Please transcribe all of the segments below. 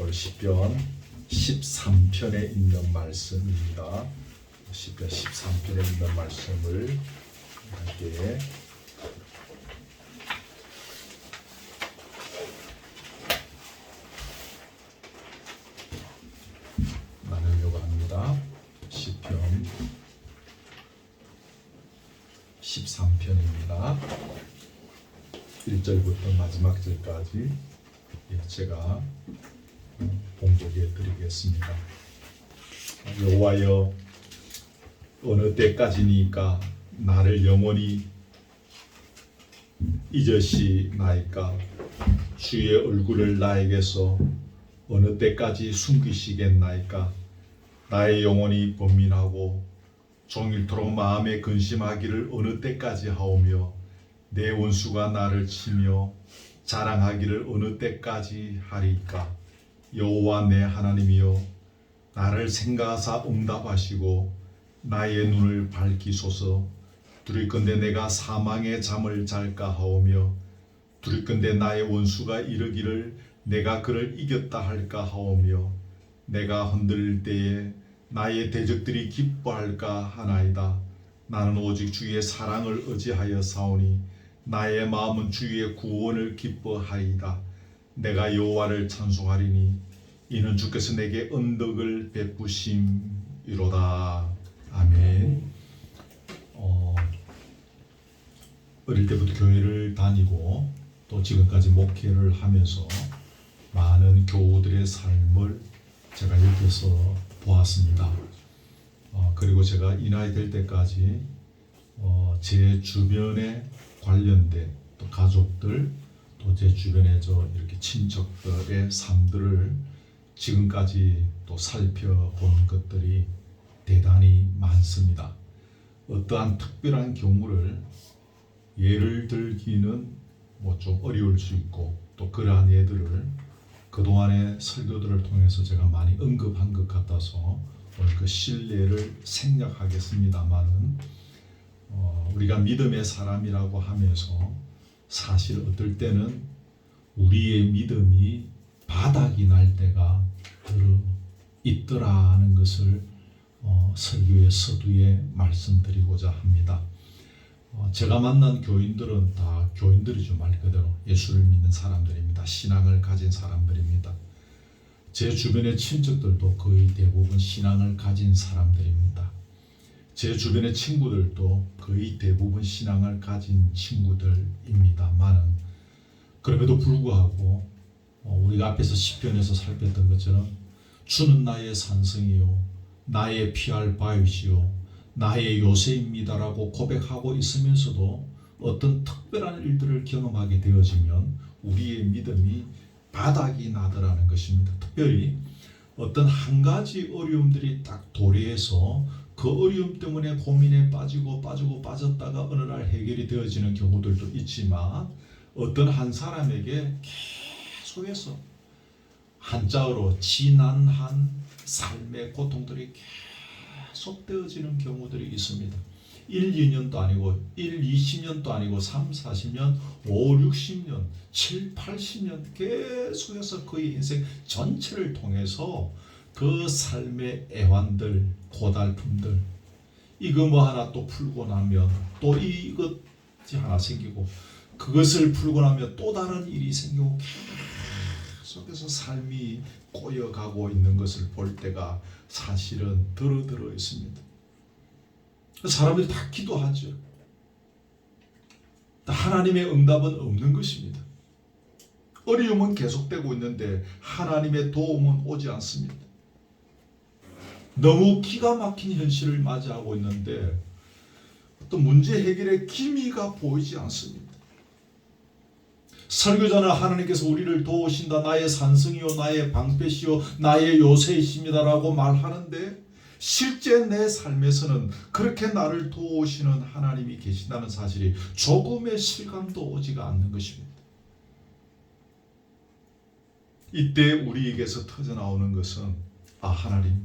오늘 시편 13편에 있는 말씀입니다. 시편 13편에 있는 말씀을 함께 나누려고 합니다. 시편 13편입니다. 1절부터 마지막 절까지 제가 봉독해 드리겠습니다. 여호와여, 어느 때까지니까 나를 영원히 잊으시나이까? 주의 얼굴을 나에게서 어느 때까지 숨기시겠나이까? 나의 영혼이 번민하고 종일토록 마음에 근심하기를 어느 때까지 하오며, 내 원수가 나를 치며 자랑하기를 어느 때까지 하리까? 여호와 내 하나님이여, 나를 생각하사 응답하시고 나의 눈을 밝히소서. 두렵건대 내가 사망의 잠을 잘까 하오며, 두렵건대 나의 원수가 이르기를 내가 그를 이겼다 할까 하오며, 내가 흔들릴 때에 나의 대적들이 기뻐할까 하나이다. 나는 오직 주의 사랑을 의지하여 사오니 나의 마음은 주의 구원을 기뻐하리이다. 내가 여호와를 찬송하리니 이는 주께서 내게 언덕을 베푸심이로다. 아멘. 어릴 때부터 교회를 다니고 또 지금까지 목회를 하면서 많은 교우들의 삶을 제가 옆에서 보았습니다. 그리고 제가 이 나이 될 때까지 제 주변에 관련된 또 가족들, 또 제 주변의 이렇게 친척들의 삶들을 지금까지 또 살펴본 것들이 대단히 많습니다. 어떠한 특별한 경우를 예를 들기는 좀 어려울 수 있고, 또 그러한 예들을 그동안의 설교들을 통해서 제가 많이 언급한 것 같아서 오늘 그 신뢰를 생략하겠습니다만은, 우리가 믿음의 사람이라고 하면서 사실 어떨 때는 우리의 믿음이 바닥이 날 때가 있더라는 것을 설교의 서두에 말씀드리고자 합니다. 제가 만난 교인들은 다 교인들이죠. 말 그대로 예수를 믿는 사람들입니다. 신앙을 가진 사람들입니다. 제 주변의 친척들도 거의 대부분 신앙을 가진 사람들입니다. 제 주변의 친구들도 거의 대부분 신앙을 가진 친구들입니다만은, 그럼에도 불구하고 우리가 앞에서 시편에서 살폈던 것처럼 주는 나의 산성이요 나의 피할 바위시요 나의 요새입니다라고 고백하고 있으면서도 어떤 특별한 일들을 경험하게 되어지면 우리의 믿음이 바닥이 나더라는 것입니다. 특별히 어떤 한 가지 어려움들이 딱 도래해서 그 어려움 때문에 고민에 빠졌다가 어느 날 해결이 되어지는 경우들도 있지만, 어떤 한 사람에게 계속해서 한자어로 지난한 삶의 고통들이 계속되어지는 경우들이 있습니다. 1, 2년도 아니고 1, 20년도 아니고 3, 40년, 5, 60년, 7, 80년 계속해서 그의 인생 전체를 통해서 그 삶의 애환들, 고달픔들, 이거 하나 또 풀고 나면 또 이것이 하나 생기고, 그것을 풀고 나면 또 다른 일이 생기고, 계속해서 삶이 꼬여가고 있는 것을 볼 때가 사실은 들어 있습니다. 사람들이 다 기도하죠. 하나님의 응답은 없는 것입니다. 어려움은 계속되고 있는데 하나님의 도움은 오지 않습니다. 너무 기가 막힌 현실을 맞이하고 있는데 어떤 문제 해결의 기미가 보이지 않습니다. 설교자는 하나님께서 우리를 도우신다, 나의 산성이요 나의 방패시요 나의 요새이십니다라고 말하는데, 실제 내 삶에서는 그렇게 나를 도우시는 하나님이 계신다는 사실이 조금의 실감도 오지가 않는 것입니다. 이때 우리에게서 터져나오는 것은, 하나님,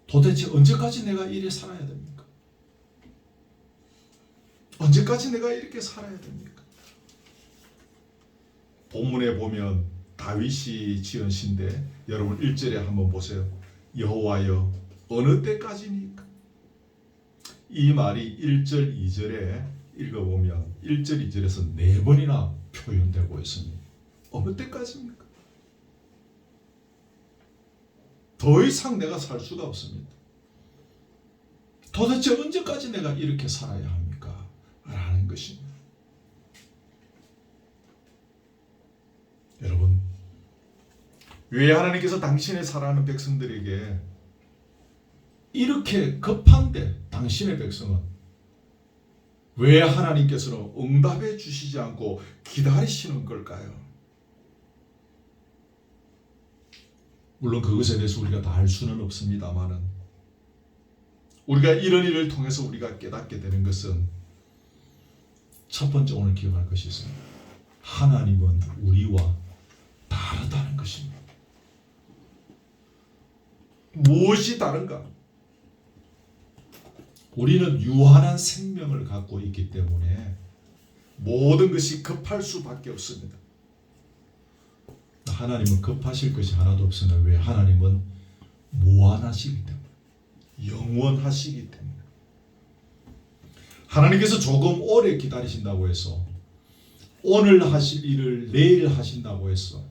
도대체 언제까지 내가 이래 살아야 됩니까? 언제까지 내가 이렇게 살아야 됩니까? 본문에 보면 다윗이 지은 시인데 여러분 1절에 한번 보세요. 여호와여 어느 때까지니까? 이 말이 1절 2절에 읽어보면 1절 2절에서 4번이나 표현되고 있습니다. 어느 때까지입니까? 더 이상 내가 살 수가 없습니다. 도대체 언제까지 내가 이렇게 살아야 합니까? 라는 것입니다. 여러분, 왜 하나님께서 당신의 사랑하는 백성들에게 이렇게 급한데 당신의 백성은 왜 하나님께서는 응답해 주시지 않고 기다리시는 걸까요? 물론 그것에 대해서 우리가 다 알 수는 없습니다만은 우리가 이런 일을 통해서 우리가 깨닫게 되는 것은 첫 번째 오늘 기억할 것이 있습니다. 하나님은 우리와 다르다는 것입니다. 무엇이 다른가? 우리는 유한한 생명을 갖고 있기 때문에 모든 것이 급할 수밖에 없습니다. 하나님은 급하실 것이 하나도 없으나 왜? 하나님은 무한하시기 때문에, 영원하시기 때문에. 하나님께서 조금 오래 기다리신다고 해서 오늘 하실 일을 내일 하신다고 해서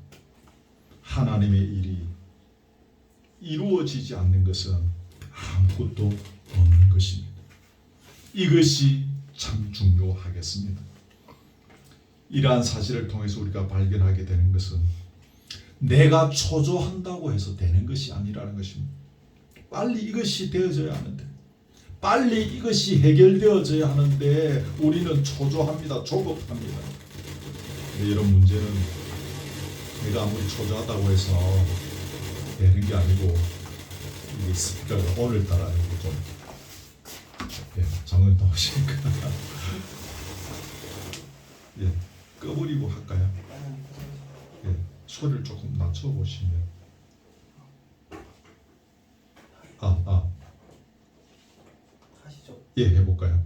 하나님의 일이 이루어지지 않는 것은 아무것도 없는 것입니다. 이것이 참 중요하겠습니다. 이러한 사실을 통해서 우리가 발견하게 되는 것은 내가 초조한다고 해서 되는 것이 아니라는 것입니다. 빨리 이것이 되어져야 하는데, 빨리 이것이 해결되어져야 하는데 우리는 초조합니다. 조급합니다. 이런 문제는 내가 아무리 초조하다고 해서 되는 게 아니고 이게 스피커가 오늘따라 좀 장은 나오시니까 꺼버리고 할까요? 소리를 조금 낮춰보시면 하시죠. 해볼까요?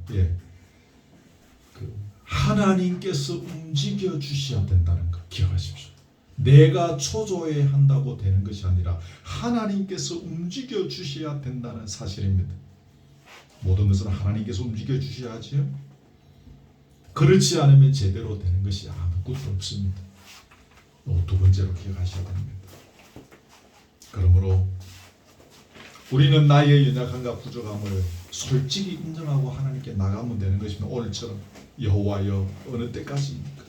하나님께서 움직여 주셔야 된다는 거 기억하십시오. 내가 초조해 한다고 되는 것이 아니라 하나님께서 움직여 주셔야 된다는 사실입니다. 모든 것은 하나님께서 움직여 주셔야 하지요. 그렇지 않으면 제대로 되는 것이 아무것도 없습니다. 두 번째로 기억하셔야 됩니다. 그러므로 우리는 나의 연약함과 부족함을 솔직히 인정하고 하나님께 나가면 되는 것입니다. 오늘처럼 여호와여 어느 때까지입니까?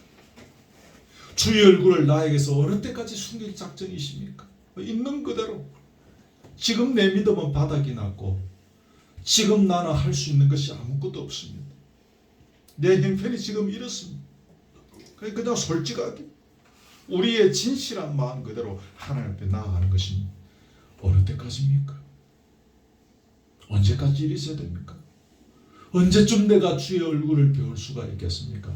주의 얼굴을 나에게서 어느 때까지 숨길 작정이십니까? 있는 그대로 지금 내 믿음은 바닥이 났고 지금 나는 할 수 있는 것이 아무것도 없습니다. 내 형편이 지금 이렇습니다. 그냥 솔직하게 우리의 진실한 마음 그대로 하나님 앞에 나아가는 것입니다. 어느 때까지입니까? 언제까지 일이 있어야 됩니까? 언제쯤 내가 주의 얼굴을 배울 수가 있겠습니까?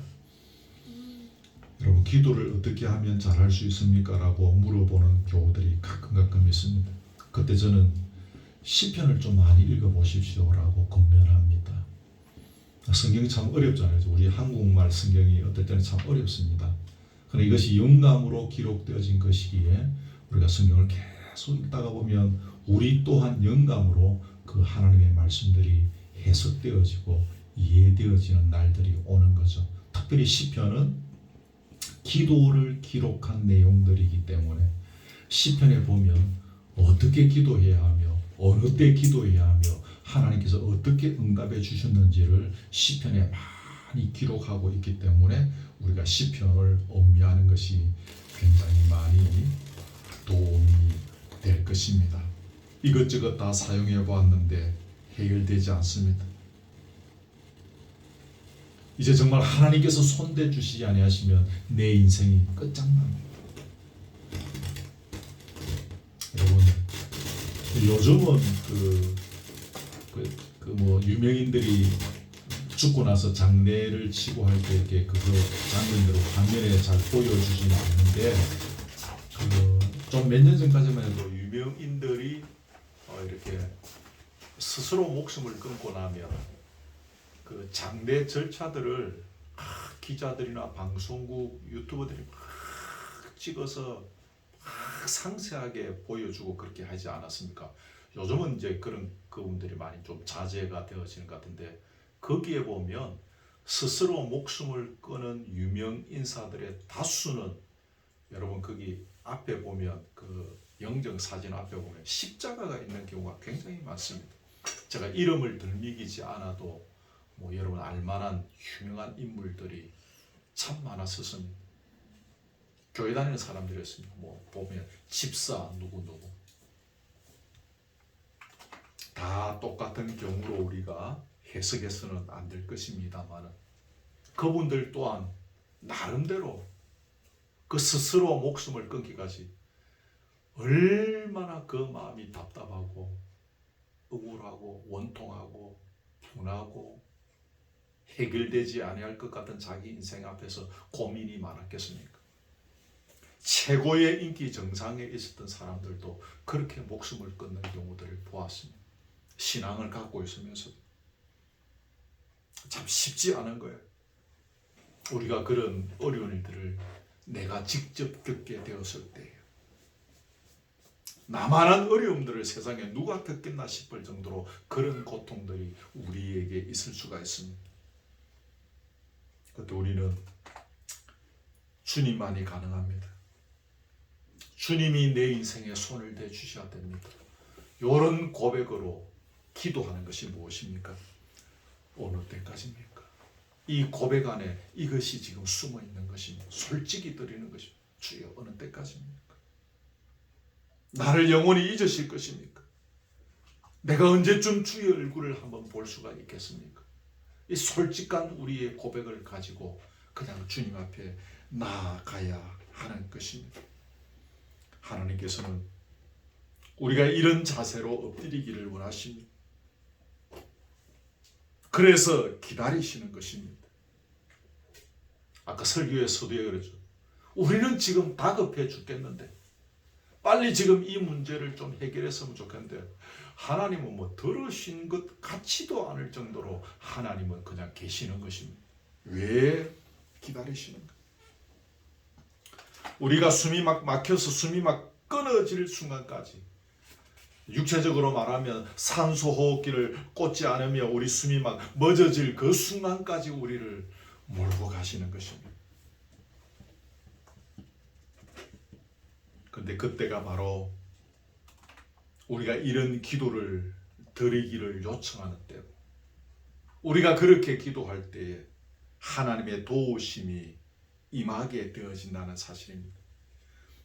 여러분, 기도를 어떻게 하면 잘할 수 있습니까? 라고 물어보는 교우들이 가끔 있습니다. 그때 저는 시편을 좀 많이 읽어보십시오 라고 권면합니다. 성경이 참 어렵잖아요. 우리 한국말 성경이 어떨 때는 참 어렵습니다. 그러나 이것이 영감으로 기록되어진 것이기에 우리가 성경을 계속 읽다가 보면 우리 또한 영감으로 그 하나님의 말씀들이 해석되어지고 이해되어지는 날들이 오는 거죠. 특별히 시편은 기도를 기록한 내용들이기 때문에 시편에 보면 어떻게 기도해야 하며 어느 때 기도해야 하며 하나님께서 어떻게 응답해 주셨는지를 시편에 많이 기록하고 있기 때문에 우리가 시편을 음미하는 것이 굉장히 많이 도움이 될 것입니다. 이것저것 다 사용해 보았는데 해결되지 않습니다. 이제 정말 하나님께서 손대 주시지 아니하시면 내 인생이 끝장납니다. 여러분, 요즘은 뭐 유명인들이 죽고 나서 장례를 치고 할 때 이렇게 그거 장면대로 화면에 잘 보여주지는 않는데 좀 몇 년 전까지만 해도 유명인들이 이렇게 스스로 목숨을 끊고 나면 그 장례 절차들을 기자들이나 방송국 유튜버들이 막 찍어서 상세하게 보여주고 그렇게 하지 않았습니까? 요즘은 이제 그분들이 많이 좀 자제가 되어지는 것 같은데, 거기에 보면 스스로 목숨을 끊은 유명 인사들의 다수는, 여러분 거기 앞에 보면 그 영정 사진 앞에 보면 십자가가 있는 경우가 굉장히 많습니다. 제가 이름을 들먹이지 않아도 뭐 여러분 알만한 유명한 인물들이 참 많았었습니다. 교회 다니는 사람들이었습니다. 뭐 보면 집사 누구 다 똑같은 경우로 우리가 해석해서는 안 될 것입니다만, 그분들 또한 나름대로 그 스스로 목숨을 끊기까지 얼마나 그 마음이 답답하고 억울하고 원통하고 분하고 해결되지 아니할 것 같은 자기 인생 앞에서 고민이 많았겠습니까? 최고의 인기 정상에 있었던 사람들도 그렇게 목숨을 끊는 경우들을 보았습니다. 신앙을 갖고 있으면서 참 쉽지 않은 거예요. 우리가 그런 어려운 일들을 내가 직접 겪게 되었을 때예요. 나만한 어려움들을 세상에 누가 겪겠나 싶을 정도로 그런 고통들이 우리에게 있을 수가 있습니다. 그때 우리는 주님만이 가능합니다. 주님이 내 인생에 손을 대주셔야 됩니다. 이런 고백으로 기도하는 것이 무엇입니까? 어느 때까지입니까? 이 고백 안에 이것이 지금 숨어 있는 것입니다. 솔직히 드리는 것입니다. 주여, 어느 때까지입니까? 나를 영원히 잊으실 것입니까? 내가 언제쯤 주의 얼굴을 한번 볼 수가 있겠습니까? 이 솔직한 우리의 고백을 가지고 그냥 주님 앞에 나아가야 하는 것입니다. 하나님께서는 우리가 이런 자세로 엎드리기를 원하십니다. 그래서 기다리시는 것입니다. 아까 설교에서도 그러죠. 우리는 지금 다급해 죽겠는데 빨리 지금 이 문제를 좀 해결했으면 좋겠는데, 하나님은 뭐 들으신 것 같지도 않을 정도로 하나님은 그냥 계시는 것입니다. 왜 기다리시는가? 우리가 숨이 막 막혀서 숨이 막 끊어질 순간까지, 육체적으로 말하면 산소 호흡기를 꽂지 않으며 우리 숨이 막 멎어질 그 순간까지 우리를 몰고 가시는 것입니다. 그런데 그때가 바로 우리가 이런 기도를 드리기를 요청하는 때고, 우리가 그렇게 기도할 때에 하나님의 도우심이 임하게 되어진다는 사실입니다.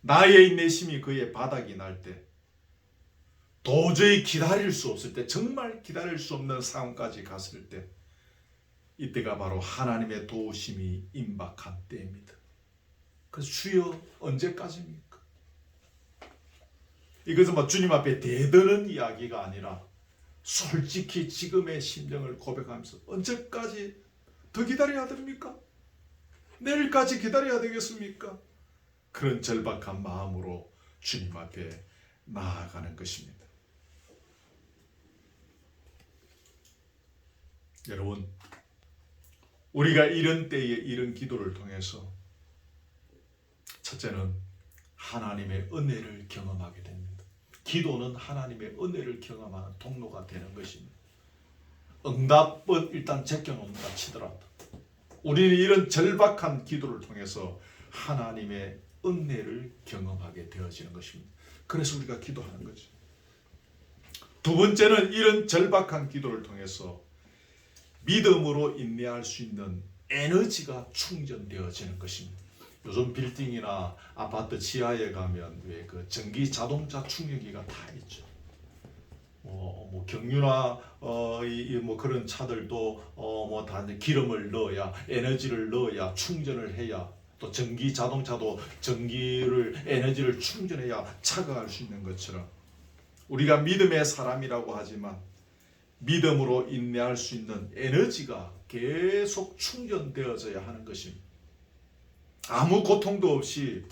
나의 인내심이 그의 바닥이 날 때, 도저히 기다릴 수 없을 때, 정말 기다릴 수 없는 상황까지 갔을 때, 이때가 바로 하나님의 도우심이 임박한 때입니다. 그래서 주여 언제까지입니까? 이것은 뭐 주님 앞에 대드는 이야기가 아니라 솔직히 지금의 심정을 고백하면서 언제까지 더 기다려야 됩니까? 내일까지 기다려야 되겠습니까? 그런 절박한 마음으로 주님 앞에 나아가는 것입니다. 여러분, 우리가 이런 때에 이런 기도를 통해서 첫째는 하나님의 은혜를 경험하게 됩니다. 기도는 하나님의 은혜를 경험하는 통로가 되는 것입니다. 응답은 일단 제껴놓는다 치더라도 우리는 이런 절박한 기도를 통해서 하나님의 은혜를 경험하게 되어지는 것입니다. 그래서 우리가 기도하는 거죠. 두 번째는 이런 절박한 기도를 통해서 믿음으로 인내할 수 있는 에너지가 충전되어지는 것입니다. 요즘 빌딩이나 아파트 지하에 가면 왜 그 전기 자동차 충전기가 다 있죠. 뭐 경유나 뭐 그런 차들도 뭐 다 기름을 넣어야, 에너지를 넣어야, 충전을 해야, 또 전기 자동차도 전기를 에너지를 충전해야 차가 갈 수 있는 것처럼, 우리가 믿음의 사람이라고 하지만 믿음으로 인내할 수 있는 에너지가 계속 충전되어져야 하는 것입니다. 아무 고통도 없이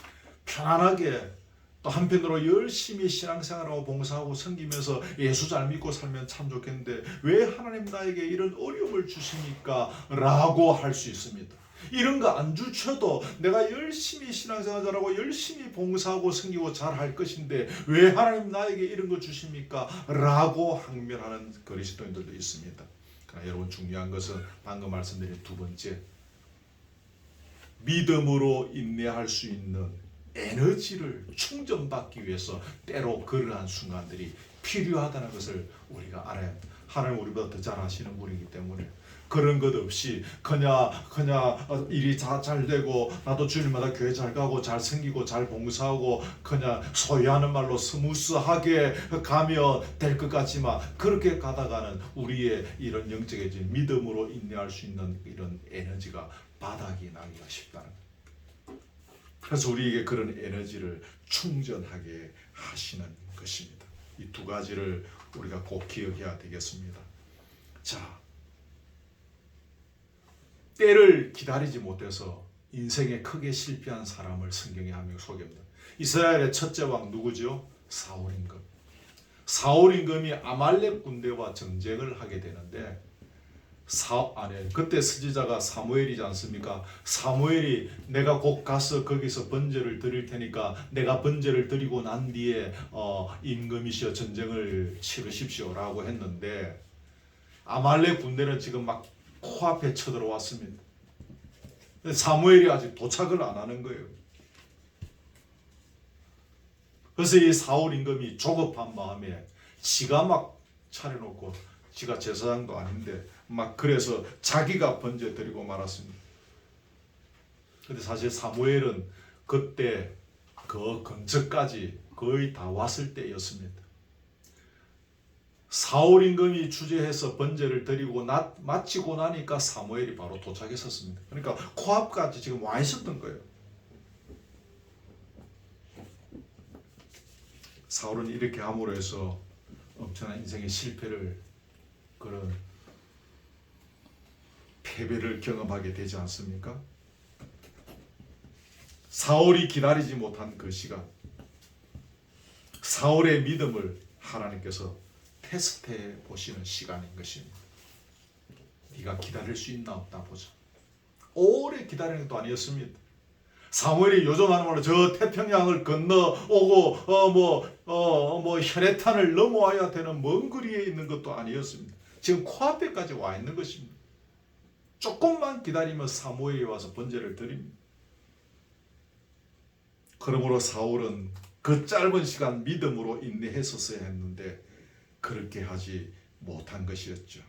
편안하게, 또 한편으로 열심히 신앙생활하고 봉사하고 섬기면서 예수 잘 믿고 살면 참 좋겠는데 왜 하나님 나에게 이런 어려움을 주십니까? 라고 할 수 있습니다. 이런 거 안 주셔도 내가 열심히 신앙생활 잘하고 열심히 봉사하고 섬기고 잘할 것인데 왜 하나님 나에게 이런 거 주십니까? 라고 항변하는 그리스도인들도 있습니다. 그러나 여러분 중요한 것은 방금 말씀드린 두 번째, 믿음으로 인내할 수 있는 에너지를 충전받기 위해서 때로 그러한 순간들이 필요하다는 것을 우리가 알아야 합니다. 하나님 우리보다 더 잘 아시는 분이기 때문에 그런 것 없이 그냥 일이 다 잘 되고 나도 주일마다 교회 잘 가고 잘 생기고 잘 봉사하고 그냥 소위 하는 말로 스무스하게 가면 될 것 같지만 그렇게 가다가는 우리의 이런 영적인 믿음으로 인내할 수 있는 이런 에너지가 바닥이 나기가 쉽다는 거예요. 그래서 우리에게 그런 에너지를 충전하게 하시는 것입니다. 이 두 가지를 우리가 꼭 기억해야 되겠습니다. 자, 때를 기다리지 못해서 인생에 크게 실패한 사람을 성경에 한 명 소개합니다. 이스라엘의 첫째 왕 누구죠? 사울 임금. 사울 임금이 아말렉 군대와 전쟁을 하게 되는데 그때 스지자가 사무엘이지 않습니까? 사무엘이 내가 곧 가서 거기서 번제를 드릴 테니까 내가 번제를 드리고 난 뒤에 임금이시여 전쟁을 치르십시오라고 했는데 아말렉 군대는 지금 막 코앞에 쳐들어왔습니다. 사무엘이 아직 도착을 안 하는 거예요. 그래서 이 사울 임금이 조급한 마음에 지가 막 차려놓고 지가 제사장도 아닌데 막 그래서 자기가 번제 드리고 말았습니다. 근데 사실 사무엘은 그때 그 근처까지 거의 다 왔을 때였습니다. 사울 임금이 주재해서 번제를 드리고 마치고 나니까 사무엘이 바로 도착했었습니다. 그러니까 코앞까지 지금 와 있었던 거예요. 사울은 이렇게 함으로 해서 엄청난 인생의 실패를 그런 패배를 경험하게 되지 않습니까? 사울이 기다리지 못한 그 시간, 사울의 믿음을 하나님께서 테스트해 보시는 시간인 것입니다. 네가 기다릴 수 있나 없나 보자. 오래 기다리는 것도 아니었습니다. 사무엘이 요즘 하는 말로 저 태평양을 건너오고 혈해탄을 넘어와야 되는 먼 거리에 있는 것도 아니었습니다. 지금 코앞에까지 와 있는 것입니다. 조금만 기다리면 사무엘이 와서 번제를 드립니다. 그러므로 사울은 그 짧은 시간 믿음으로 인내했었어야 했는데 그렇게 하지 못한 것이었죠.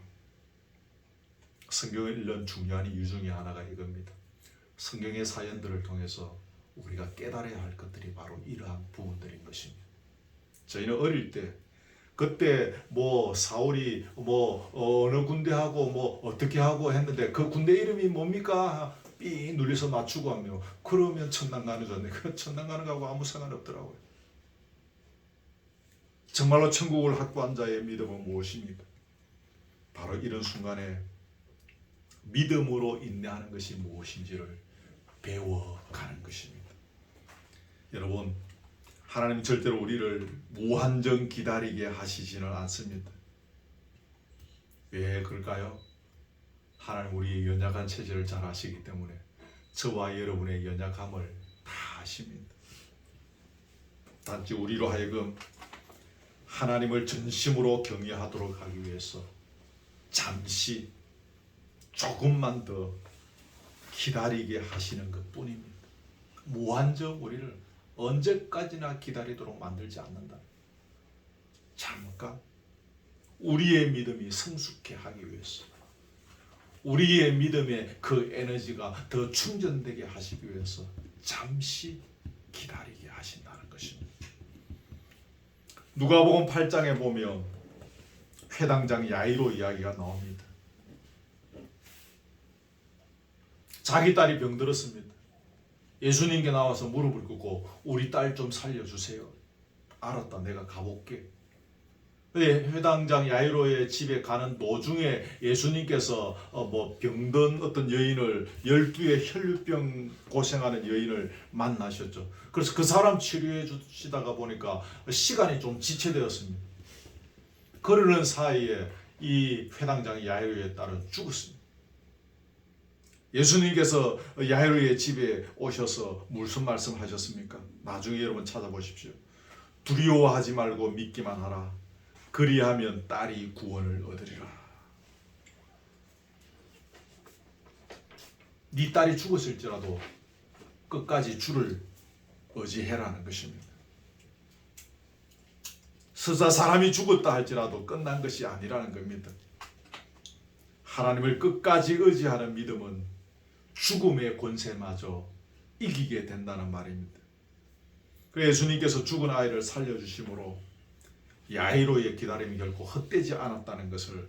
성경을 읽는 중요한 이유 중에 하나가 이겁니다. 성경의 사연들을 통해서 우리가 깨달아야 할 것들이 바로 이러한 부분들인 것입니다. 저희는 어릴 때 그때 사울이 어느 군대하고 어떻게 하고 했는데 그 군대 이름이 뭡니까? 삥 눌려서 맞추고 하며 그러면 천당 가는 줄 알았는데 그 천당 가는 거하고 아무 상관없더라고요. 정말로 천국을 확보한 자의 믿음은 무엇입니까? 바로 이런 순간에 믿음으로 인내하는 것이 무엇인지를 배워가는 것입니다. 여러분, 하나님 절대로 우리를 무한정 기다리게 하시지는 않습니다. 왜 그럴까요? 하나님 우리의 연약한 체질을 잘 아시기 때문에 저와 여러분의 연약함을 다 아십니다. 단지 우리로 하여금 하나님을 전심으로 경외하도록 하기 위해서 잠시 조금만 더 기다리게 하시는 것뿐입니다. 무한정 우리를 언제까지나 기다리도록 만들지 않는다. 잠깐 우리의 믿음이 성숙해 하기 위해서, 우리의 믿음의 그 에너지가 더 충전되게 하시기 위해서 잠시 기다리게 하신다는 것입니다. 누가복음 8장에 보면 회당장 야이로 이야기가 나옵니다. 자기 딸이 병들었습니다. 예수님께 나와서 무릎을 꿇고 우리 딸 좀 살려주세요. 알았다, 내가 가볼게. 회당장 야이로의 집에 가는 도중에 예수님께서 병든 어떤 여인을 12의 혈류병 고생하는 여인을 만나셨죠. 그래서 그 사람 치료해 주시다가 보니까 시간이 좀 지체되었습니다. 그러는 사이에 이 회당장 야이로의 딸은 죽었습니다. 예수님께서 야이로의 집에 오셔서 무슨 말씀하셨습니까? 나중에 여러분 찾아보십시오. 두려워하지 말고 믿기만 하라. 그리하면 딸이 구원을 얻으리라. 네 딸이 죽었을지라도 끝까지 주를 의지해라는 것입니다. 설사 사람이 죽었다 할지라도 끝난 것이 아니라는 겁니다. 하나님을 끝까지 의지하는 믿음은 죽음의 권세마저 이기게 된다는 말입니다. 그래서 예수님께서 죽은 아이를 살려주심으로 야이로의 기다림이 결코 헛되지 않았다는 것을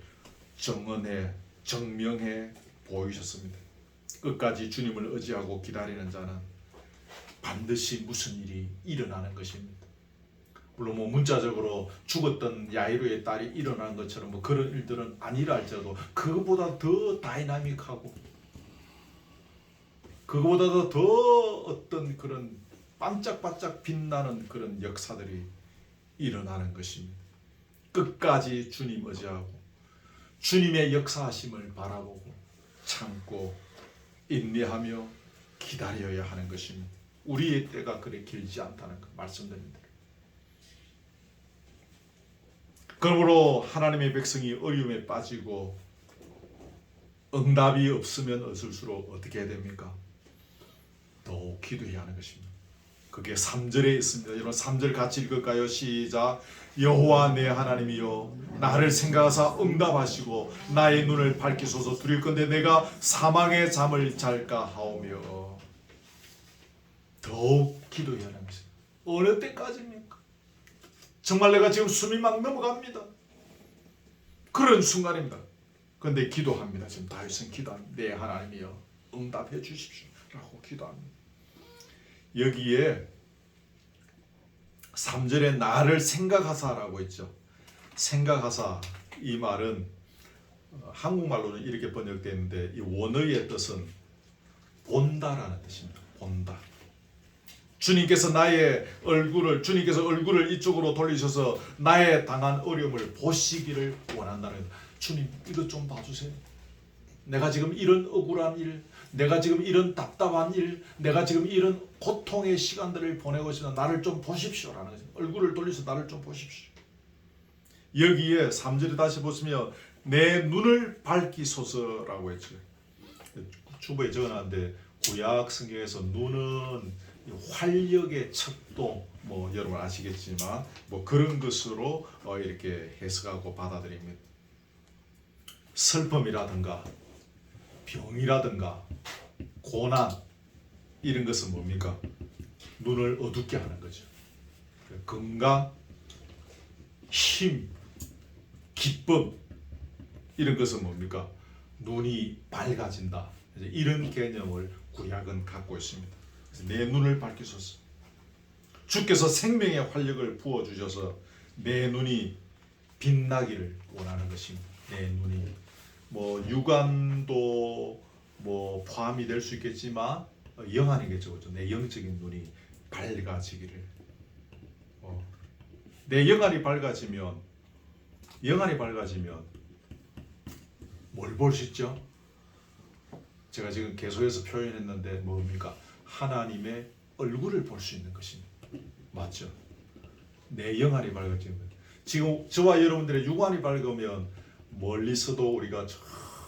증명해 보이셨습니다. 끝까지 주님을 의지하고 기다리는 자는 반드시 무슨 일이 일어나는 것입니다. 물론 문자적으로 죽었던 야이로의 딸이 일어나는 것처럼 그런 일들은 아니라 할지라도 그거보다 더 다이나믹하고 그거보다 더 어떤 그런 반짝반짝 빛나는 그런 역사들이 일어나는 것입니다. 끝까지 주님 의지하고 주님의 역사하심을 바라보고 참고 인내하며 기다려야 하는 것입니다. 우리의 때가 그리 길지 않다는 것 말씀드립니다. 그러므로 하나님의 백성이 어려움에 빠지고 응답이 없으면 없을수록 어떻게 해야 됩니까? 더욱 기도해야 하는 것입니다. 그게 3절에 있습니다. 여러분 3절 같이 읽을까요? 시작. 여호와 내 하나님이여 나를 생각하사 응답하시고 나의 눈을 밝히소서. 두릴건대 내가 사망의 잠을 잘까 하오며. 더욱 기도해야 하는 것입니다. 어느 때까지입니까? 정말 내가 지금 숨이 막 넘어갑니다. 그런 순간입니다. 그런데 기도합니다. 지금 다윗은 기도합니다. 내 하나님이여 응답해 주십시오 라고 기도합니다. 여기에 3절에 나를 생각하사라고 했죠. 생각하사 이 말은 한국말로는 이렇게 번역되어 있는데 이 원어의 뜻은 본다라는 뜻입니다. 본다. 주님께서 얼굴을 이쪽으로 돌리셔서 나의 당한 어려움을 보시기를 원한다는 거예요. 주님 이것 좀 봐주세요. 내가 지금 이런 억울한 일, 내가 지금 이런 답답한 일, 내가 지금 이런 고통의 시간들을 보내고 있으면 나를 좀 보십시오라는 거죠. 얼굴을 돌려서 나를 좀 보십시오. 여기에 3절에 다시 보시면 내 눈을 밝히소서라고 했죠. 주보에 적어놨는데 구약 성경에서 눈은 활력의 척도 여러분 아시겠지만 그런 것으로 이렇게 해석하고 받아들입니다. 슬픔이라든가 병이라든가 고난 이런 것은 뭡니까? 눈을 어둡게 하는 거죠. 건강, 힘, 기쁨 이런 것은 뭡니까? 눈이 밝아진다. 이런 개념을 구약은 갖고 있습니다. 내 눈을 밝히소서. 주께서 생명의 활력을 부어주셔서 내 눈이 빛나기를 원하는 것입니다. 내 눈이 육안도 포함이 될 수 있겠지만 영안이겠죠. 그렇죠? 내 영적인 눈이 밝아지기를. 내 영안이 밝아지면 뭘 볼 수 있죠? 제가 지금 계속해서 표현했는데 뭡니까? 하나님의 얼굴을 볼 수 있는 것입니다. 맞죠? 내 영안이 밝아지는 거예요. 지금 저와 여러분들의 육안이 밝으면 멀리서도 우리가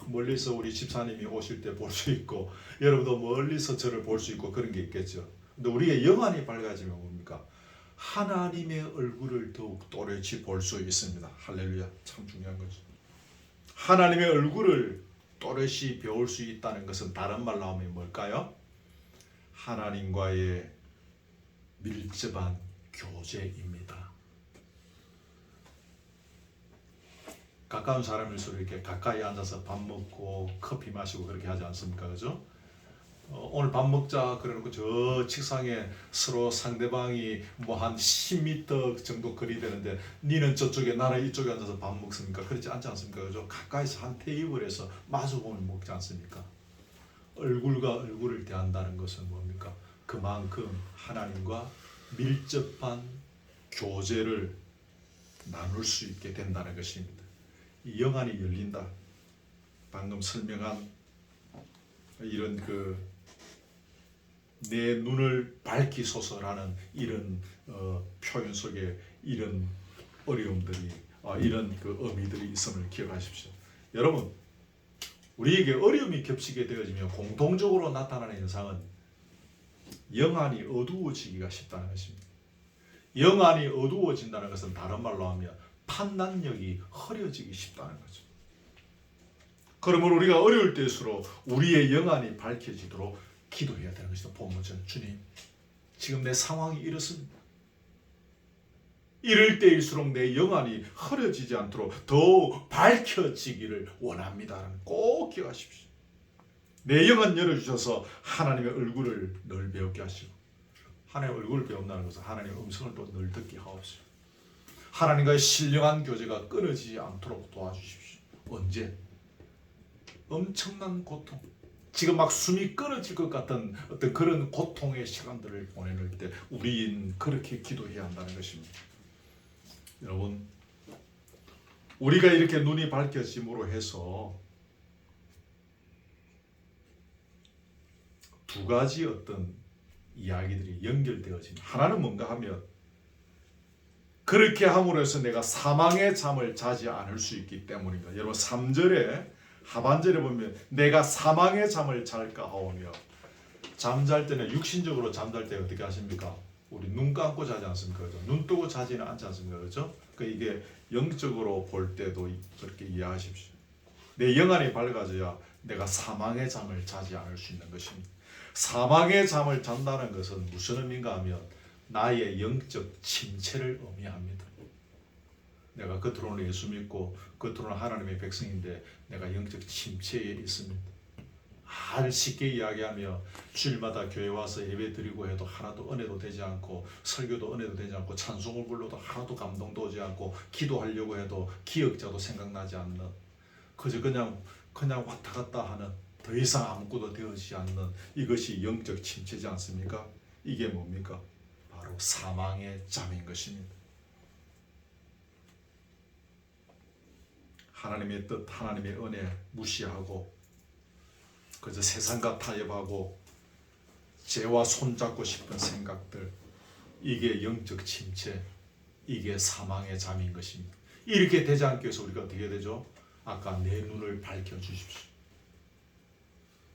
멀리서 우리 집사님이 오실 때 볼 수 있고 여러분도 멀리서 저를 볼 수 있고 그런 게 있겠죠. 근데 우리의 영안이 밝아지면 뭡니까? 하나님의 얼굴을 더욱 또렷이 볼 수 있습니다. 할렐루야. 참 중요한 거죠. 하나님의 얼굴을 또렷이 배울 수 있다는 것은 다른 말로 하면 뭘까요? 하나님과의 밀접한 교제입니다. 가까운 사람일수록 이렇게 가까이 앉아서 밥 먹고 커피 마시고 그렇게 하지 않습니까? 그죠? 오늘 밥 먹자 그래놓고 저 책상에 서로 상대방이 한 10m 정도 거리 되는데 니는 저쪽에 나는 이쪽에 앉아서 밥 먹습니까? 그렇지 않지 않습니까? 그죠? 가까이서 한 테이블에서 마주보며 먹지 않습니까? 얼굴과 얼굴을 대한다는 것은 뭡니까? 그만큼 하나님과 밀접한 교제를 나눌 수 있게 된다는 것입니다. 이 영안이 열린다. 방금 설명한 이런 내 눈을 밝히소서라는 이런 표현 속에 이런 어려움들이 이런 의미들이 있음을 기억하십시오. 여러분, 우리에게 어려움이 겹치게 되어지면 공통적으로 나타나는 현상은 영안이 어두워지기가 쉽다는 것입니다. 영안이 어두워진다는 것은 다른 말로 하면 판단력이 흐려지기 쉽다는 거죠. 그러면 우리가 어려울 때일수록 우리의 영안이 밝혀지도록 기도해야 되는 것이죠. 본문처럼 주님, 지금 내 상황이 이렇습니다. 이럴 때일수록 내 영안이 흐려지지 않도록 더 밝혀지기를 원합니다. 꼭 기억하십시오. 내 영안 열어주셔서 하나님의 얼굴을 늘 배우게 하시고, 하나님의 얼굴을 배운다는 것은 하나님의 음성을 또 늘 듣게 하옵시고, 하나님과의 신령한 교제가 끊어지지 않도록 도와주십시오. 언제? 엄청난 고통, 지금 막 숨이 끊어질 것 같은 어떤 그런 고통의 시간들을 보내는 때 우리는 그렇게 기도해야 한다는 것입니다. 여러분, 우리가 이렇게 눈이 밝혀짐으로 해서 두 가지 어떤 이야기들이 연결되어집니다. 하나는 뭔가 하면 그렇게 함으로 해서 내가 사망의 잠을 자지 않을 수 있기 때문입니다. 여러분, 3절에 하반절에 보면 내가 사망의 잠을 잘까 하오며, 잠잘 때는 육신적으로 잠잘 때 어떻게 하십니까? 우리 눈 감고 자지 않습니까? 그렇죠? 눈 뜨고 자지는 않지 않습니까? 그렇죠? 그러니까 이게 영적으로 볼 때도 그렇게 이해하십시오. 내 영안이 밝아져야 내가 사망의 잠을 자지 않을 수 있는 것입니다. 사망의 잠을 잔다는 것은 무슨 의미인가 하면 나의 영적 침체를 의미합니다. 내가 겉으로는 예수 믿고 겉으로는 하나님의 백성인데 내가 영적 침체에 있습니다. 아주 쉽게 이야기하며 주일마다 교회 와서 예배 드리고 해도 하나도 은혜도 되지 않고, 설교도 은혜도 되지 않고, 찬송을 불러도 하나도 감동도 오지 않고, 기도하려고 해도 기억자도 생각나지 않는, 그저 그냥 왔다 갔다 하는, 더 이상 아무것도 되어지지 않는 이것이 영적 침체지 않습니까? 이게 뭡니까? 바로 사망의 잠인 것입니다. 하나님의 뜻, 하나님의 은혜 무시하고 그저 세상과 타협하고 죄와 손잡고 싶은 생각들, 이게 영적 침체, 이게 사망의 잠인 것입니다. 이렇게 되지 않기 위해서 우리가 어떻게 되죠? 아까 내 눈을 밝혀주십시오.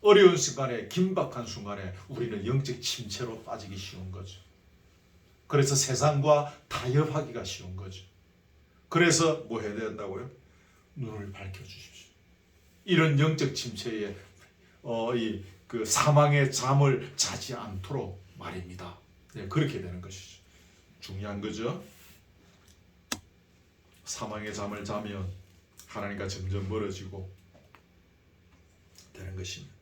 어려운 순간에, 긴박한 순간에 우리는 영적 침체로 빠지기 쉬운 거죠. 그래서 세상과 타협하기가 쉬운 거죠. 그래서 뭐 해야 된다고요? 눈을 밝혀주십시오. 이런 영적 침체에 그 사망의 잠을 자지 않도록 말입니다. 네, 그렇게 되는 것이죠. 중요한 거죠. 사망의 잠을 자면 하나님과 점점 멀어지고 되는 것입니다.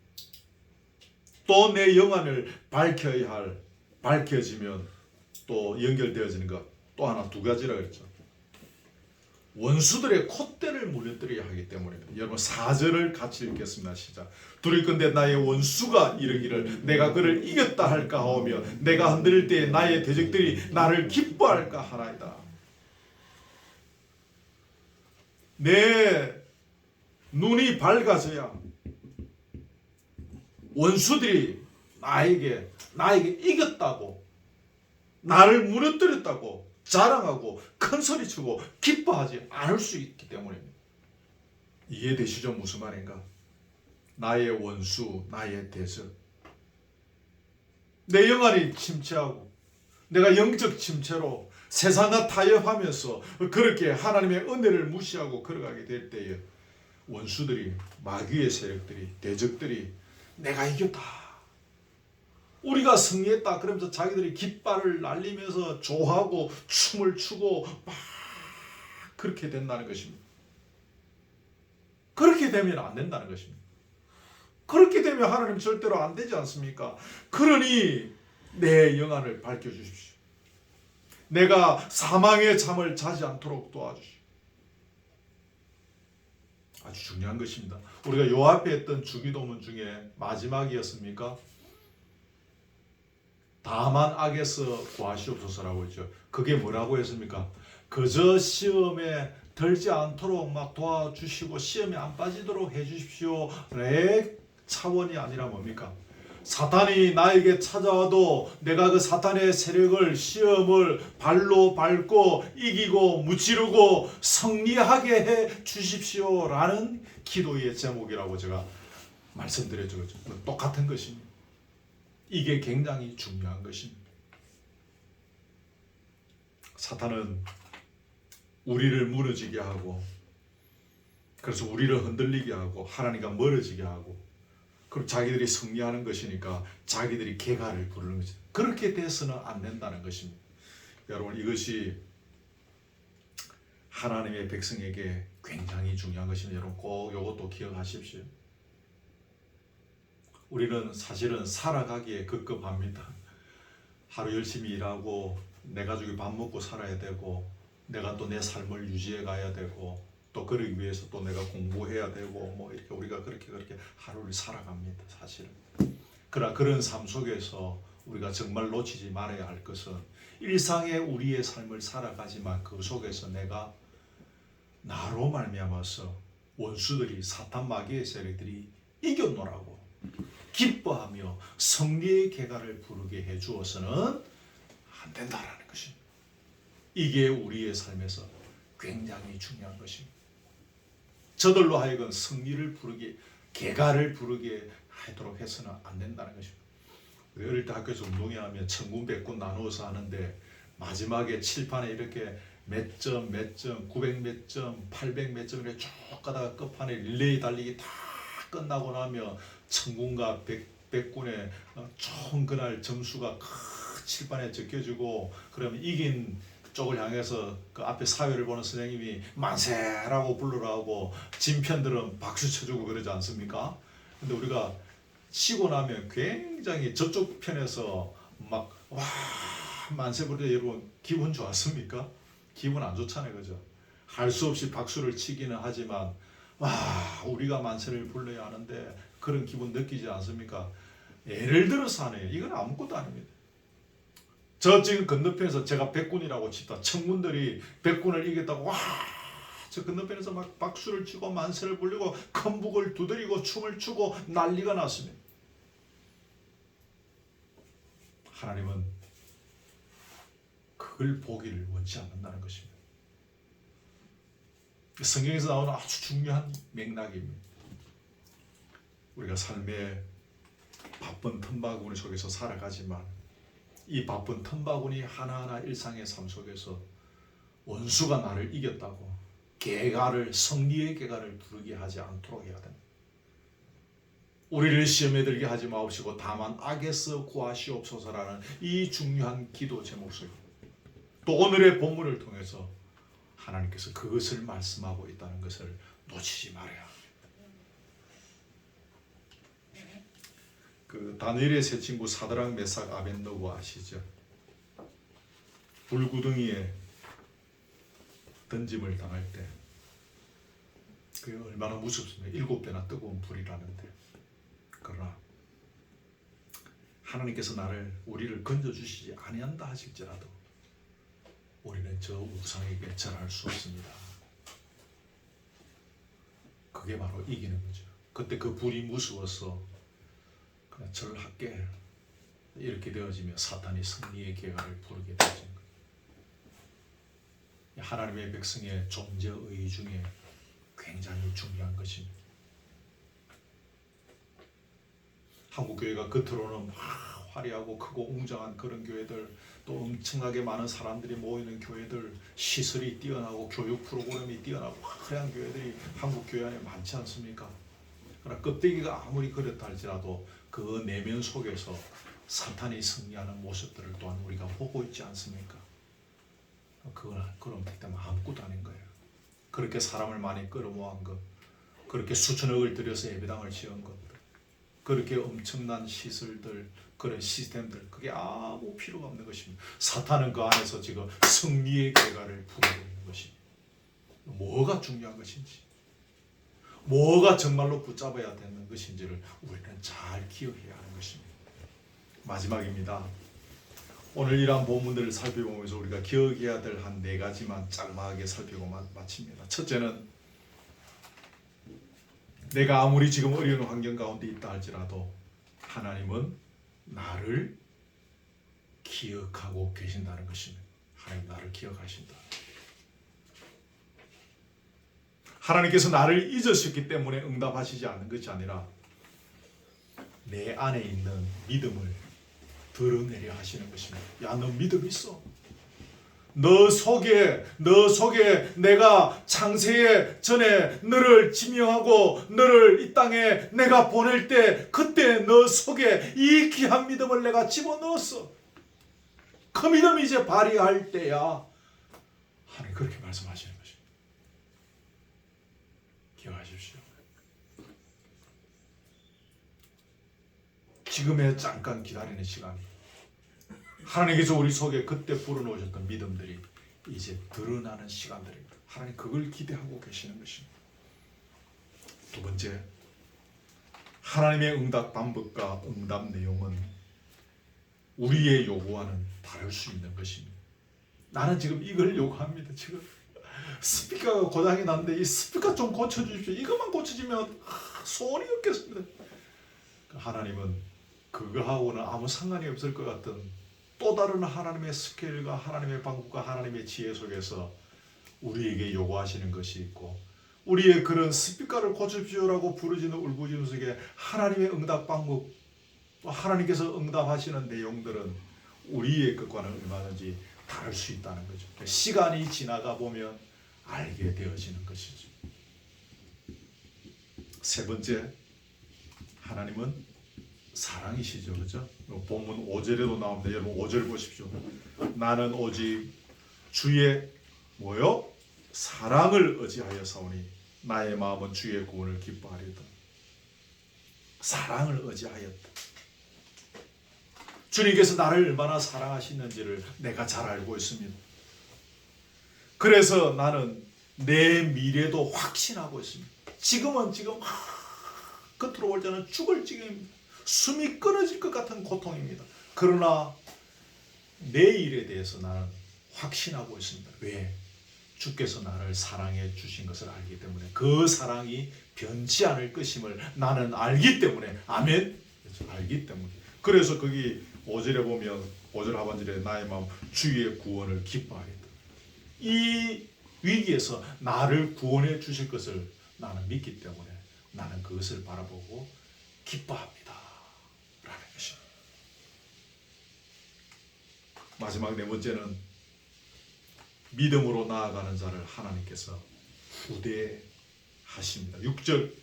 또 내 영안을 밝혀지면 또 연결되어지는 것, 또 하나 두 가지라 그랬죠. 원수들의 콧대를 무너뜨려야 하기 때문입니다. 여러분, 4절을 같이 읽겠습니다. 시작. 두릴건대 나의 원수가 이르기를 내가 그를 이겼다 할까 하오며 내가 흔들릴 때에 나의 대적들이 나를 기뻐할까 하나이다. 내 눈이 밝아져야 원수들이 나에게 이겼다고, 나를 무너뜨렸다고 자랑하고 큰 소리치고 기뻐하지 않을 수 있기 때문입니다. 이해되시죠? 무슨 말인가? 나의 원수, 나의 대적, 내 영안이 침체하고 내가 영적 침체로 세상과 타협하면서 그렇게 하나님의 은혜를 무시하고 걸어가게 될 때에 원수들이, 마귀의 세력들이, 대적들이 내가 이겼다, 우리가 승리했다 그러면서 자기들이 깃발을 날리면서 좋아하고 춤을 추고 막 그렇게 된다는 것입니다. 그렇게 되면 안 된다는 것입니다. 그렇게 되면 하나님 절대로 안 되지 않습니까? 그러니 내 영안을 밝혀주십시오. 내가 사망의 잠을 자지 않도록 도와주십시오. 아주 중요한 것입니다. 우리가 요 앞에 했던 주기도문 중에 마지막이었습니까? 다만 악에서 구하시옵소서라고 했죠. 그게 뭐라고 했습니까? 그저 시험에 들지 않도록 막 도와주시고 시험에 안 빠지도록 해주십시오. 차원이 아니라 뭡니까? 사탄이 나에게 찾아와도 내가 그 사탄의 세력을 시험을 발로 밟고 이기고 무찌르고 승리하게 해 주십시오라는 기도의 제목이라고 제가 말씀드려주죠. 똑같은 것입니다. 이게 굉장히 중요한 것입니다. 사탄은 우리를 무너지게 하고, 그래서 우리를 흔들리게 하고, 하나님과 멀어지게 하고, 그럼 자기들이 승리하는 것이니까 자기들이 개가를 부르는 것이죠. 그렇게 돼서는 안 된다는 것입니다. 여러분, 이것이 하나님의 백성에게 굉장히 중요한 것입니다. 여러분 꼭 이것도 기억하십시오. 우리는 사실은 살아가기에 급급합니다. 하루 열심히 일하고 내 가족이 밥 먹고 살아야 되고, 내가 또 내 삶을 유지해 가야 되고, 또 그러기 위해서 또 내가 공부해야 되고, 뭐 이렇게 우리가 그렇게 하루를 살아갑니다. 사실은. 그러나 그런 삶 속에서 우리가 정말 놓치지 말아야 할 것은, 일상의 우리의 삶을 살아가지만 그 속에서 내가 나로 말미암아서 원수들이, 사탄 마귀의 세력들이 이겼노라고 기뻐하며 승리의 개가를 부르게 해 주어서는 안 된다라는 것입니다. 이게 우리의 삶에서 굉장히 중요한 것입니다. 저들로 하여금 승리를 부르게, 개가를 부르게 하도록 해서는 안 된다는 것입니다. 우리 어릴 때 학교에서 운동회 하면 천군 백군 나누어서 하는데, 마지막에 칠판에 이렇게 몇 점, 900 몇 점, 800 몇 점 이렇게 쭉 가다가 끝판에 릴레이 달리기 다 끝나고 나면 천군과 백군의 총 그날 점수가 칠판에 적혀지고, 그러면 이긴 쪽을 향해서 그 앞에 사회를 보는 선생님이 만세라고 부르라고 진편들은 박수 쳐주고 그러지 않습니까? 근데 우리가 치고 나면 굉장히 저쪽 편에서 막 와 만세 부르는데 여러분 기분 좋았습니까? 기분 안 좋잖아요, 그죠? 할 수 없이 박수를 치기는 하지만 와 우리가 만세를 불러야 하는데 그런 기분 느끼지 않습니까? 예를 들어서 하네요. 이건 아무것도 아닙니다. 저 지금 건너편에서 제가 백군이라고 칩다. 청군들이 백군을 이겼다고 와 저 건너편에서 막 박수를 치고 만세를 불리고 건북을 두드리고 춤을 추고 난리가 났습니다. 하나님은 그걸 보기를 원치 않는다는 것입니다. 성경에서 나오는 아주 중요한 맥락입니다. 우리가 삶의 바쁜 틈바구니 속에서 살아가지만 이 바쁜 틈바구니 하나하나 일상의 삶 속에서 원수가 나를 이겼다고 개가를, 승리의 개가를 부르게 하지 않도록 해야 됩니다. 우리를 시험에 들게 하지 마옵시고 다만 악에서 구하시옵소서라는 이 중요한 기도 제목 속에 또 오늘의 본문을 통해서 하나님께서 그것을 말씀하고 있다는 것을 놓치지 말아야 합니다. 그 다니엘의 세 친구 사드락, 메삭, 아벳느고 아시죠? 불구덩이에 던짐을 당할 때 그게 얼마나 무섭습니까? 7배나 뜨거운 불이라는데. 그러나 하나님께서 우리를 건져주시지 아니한다 하실지라도 우리는 저 우상에게 절할 수 없습니다. 그게 바로 이기는 거죠. 그때 그 불이 무서워서 그냥 절할게 이렇게 되어지며 사탄이 승리의 개가를 부르게 되어진 거예요. 하나님의 백성의 존재의 중에 굉장히 중요한 것입니다. 한국교회가 겉으로는 화려하고 크고 웅장한 그런 교회들, 또 엄청나게 많은 사람들이 모이는 교회들, 시설이 뛰어나고 교육 프로그램이 뛰어나고 화려한 교회들이 한국교회 안에 많지 않습니까? 그러나 껍데기가 아무리 그렇다 할지라도 그 내면 속에서 사탄이 승리하는 모습들을 또한 우리가 보고 있지 않습니까? 그럼 아무것도 아닌 거예요. 그렇게 사람을 많이 끌어모은 것, 그렇게 수천억을 들여서 예배당을 지은 것, 그렇게 엄청난 시설들, 그런 시스템들, 그게 아무 필요가 없는 것입니다. 사탄은 그 안에서 지금 승리의 개가를 부르고 있는 것입니다. 뭐가 중요한 것인지, 뭐가 정말로 붙잡아야 되는 것인지를 우리는 잘 기억해야 하는 것입니다. 마지막입니다. 오늘 이러한 본문들을 살펴보면서 우리가 기억해야 될 한 4가지만 짤막하게 살피고 마칩니다. 첫째는 내가 아무리 지금 어려운 환경 가운데 있다 할지라도 하나님은 나를 기억하고 계신다는 것입니다. 하나님 나를 기억하신다. 하나님께서 나를 잊으셨기 때문에 응답하시지 않는 것이 아니라 내 안에 있는 믿음을 드러내려 하시는 것입니다. 야, 너 믿음 있어? 너 속에 내가 창세에 전에 너를 지명하고 너를 이 땅에 내가 보낼 때 그때 너 속에 이 귀한 믿음을 내가 집어넣었어. 그 믿음이 이제 발휘할 때야. 하나님 그렇게 말씀하시는 것입니다. 기억하십시오. 지금의 잠깐 기다리는 시간이 하나님께서 우리 속에 그때 불어넣으셨던 믿음들이 이제 드러나는 시간들입니다. 하나님 그걸 기대하고 계시는 것입니다. 두 번째, 하나님의 응답 방법과 응답 내용은 우리의 요구와는 다를 수 있는 것입니다. 나는 지금 이걸 요구합니다. 지금 스피커가 고장이 났는데 이 스피커 좀 고쳐주십시오. 이것만 고쳐지면 소원이 없겠습니다. 하나님은 그거하고는 아무 상관이 없을 것 같은 또 다른 하나님의 스케일과 하나님의 방법과 하나님의 지혜 속에서 우리에게 요구하시는 것이 있고, 우리의 그런 스피커를 고쳐주시오라고 부르짖는 울부짖음 속에 하나님의 응답 방법, 하나님께서 응답하시는 내용들은 우리의 것과는 얼마든지 다를 수 있다는 거죠. 시간이 지나가 보면 알게 되어지는 것이죠. 세 번째, 하나님은 사랑이시죠. 그죠? 본문 5절에도 나옵니다. 여러분 5절 보십시오. 나는 오직 주의 뭐요? 사랑을 의지하여 사오니 나의 마음은 주의 구원을 기뻐하리다. 사랑을 의지하였다. 주님께서 나를 얼마나 사랑하시는지를 내가 잘 알고 있습니다. 그래서 나는 내 미래도 확신하고 있습니다. 지금은 겉으로 볼 때는 죽을 지경입니다. 숨이 끊어질 것 같은 고통입니다. 그러나 내일에 대해서 나는 확신하고 있습니다. 왜? 주께서 나를 사랑해 주신 것을 알기 때문에, 그 사랑이 변치 않을 것임을 나는 알기 때문에, 아멘? 알기 때문에. 그래서 거기 5절에 보면 5절 하반절에 나의 마음 주의 구원을 기뻐하겠다. 이 위기에서 나를 구원해 주실 것을 나는 믿기 때문에 나는 그것을 바라보고 기뻐합니다. 라는 것입니다. 마지막 네 번째는 믿음으로 나아가는 자를 하나님께서 후대하십니다. 6절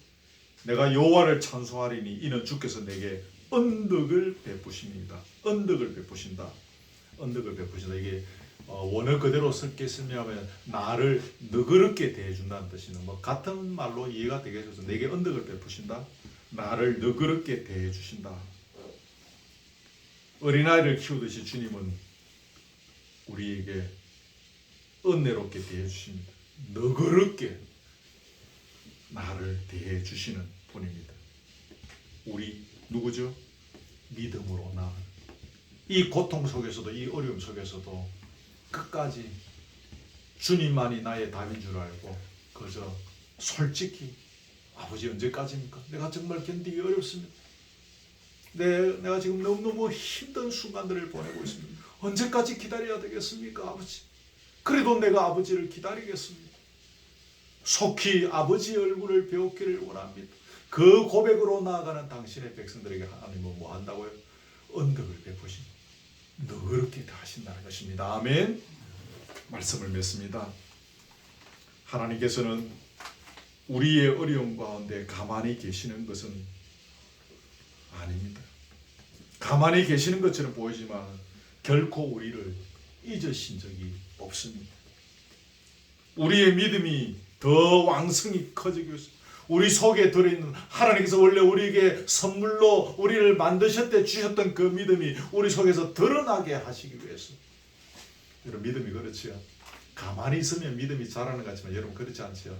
내가 여호와를 찬송하리니 이는 주께서 내게 언덕을 베푸십니다. 언덕을 베푸신다. 언덕을 베푸신다. 이게 원어 그대로 쓸게 쓰면 나를 너그럽게 대해준다는 뜻이는 뭐 같은 말로 이해가 되겠어서 내게 언덕을 베푸신다. 나를 너그럽게 대해주신다. 어린아이를 키우듯이 주님은 우리에게 은혜롭게 대해주십니다. 너그럽게 나를 대해주시는 분입니다. 우리 누구죠? 믿음으로 나아가. 이 고통 속에서도, 이 어려움 속에서도 끝까지 주님만이 나의 답인 줄 알고 그저 솔직히 아버지 언제까지입니까? 내가 정말 견디기 어렵습니다. 내가 지금 너무너무 힘든 순간들을 보내고 있습니다. 언제까지 기다려야 되겠습니까, 아버지? 그래도 내가 아버지를 기다리겠습니다. 속히 아버지의 얼굴을 배우기를 원합니다. 그 고백으로 나아가는 당신의 백성들에게 하나님은 뭐 한다고요? 언덕을 베푸십니다. 너그럽게 하신다는 것입니다. 아멘. 말씀을 맺습니다. 하나님께서는 우리의 어려움 가운데 가만히 계시는 것은 아닙니다. 가만히 계시는 것처럼 보이지만 결코 우리를 잊으신 적이 없습니다. 우리의 믿음이 더 왕성히 커지기 위해서, 우리 속에 들어있는 하나님께서 원래 우리에게 선물로 우리를 만드셨을 때 주셨던 그 믿음이 우리 속에서 드러나게 하시기 위해서. 여러분 믿음이 그렇지요. 가만히 있으면 믿음이 자라는 것 같지만 여러분 그렇지 않지요.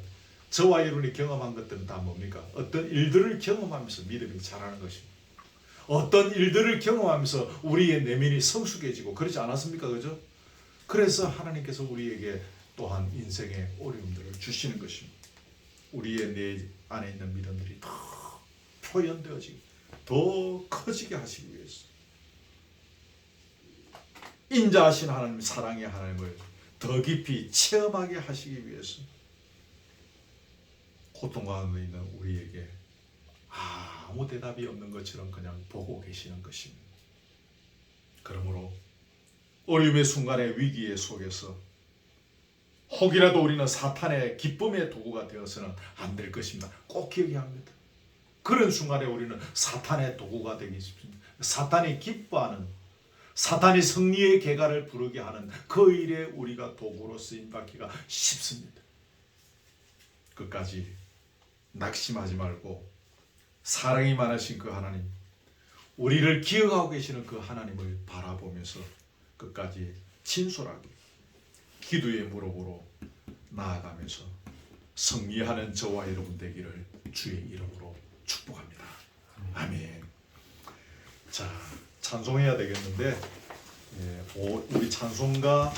저와 여러분이 경험한 것들은 다 뭡니까? 어떤 일들을 경험하면서 믿음이 자라는 것입니다. 어떤 일들을 경험하면서 우리의 내면이 성숙해지고 그렇지 않았습니까? 그죠? 그래서 하나님께서 우리에게 또한 인생의 어려움들을 주시는 것입니다. 우리의 안에 있는 믿음들이 더 표현되어지게, 더 커지게 하시기 위해서, 인자하신 하나님, 사랑의 하나님을 더 깊이 체험하게 하시기 위해서 고통 가운데 있는 우리에게 아무 대답이 없는 것처럼 그냥 보고 계시는 것입니다. 그러므로 어려움의 순간에, 위기의 속에서 혹이라도 우리는 사탄의 기쁨의 도구가 되어서는 안 될 것입니다. 꼭 기억해야 합니다. 그런 순간에 우리는 사탄의 도구가 되기 쉽습니다. 사탄이 기뻐하는, 사탄이 승리의 계가를 부르게 하는 그 일에 우리가 도구로 쓰임받기가 쉽습니다. 끝까지 낙심하지 말고 사랑이 많으신 그 하나님, 우리를 기억하고 계시는 그 하나님을 바라보면서 끝까지 진솔하게 기도의 무릎으로 나아가면서 승리하는 저와 여러분 되기를 주의 이름으로 축복합니다. 아멘. 자, 찬송해야 되겠는데, 우리 찬송가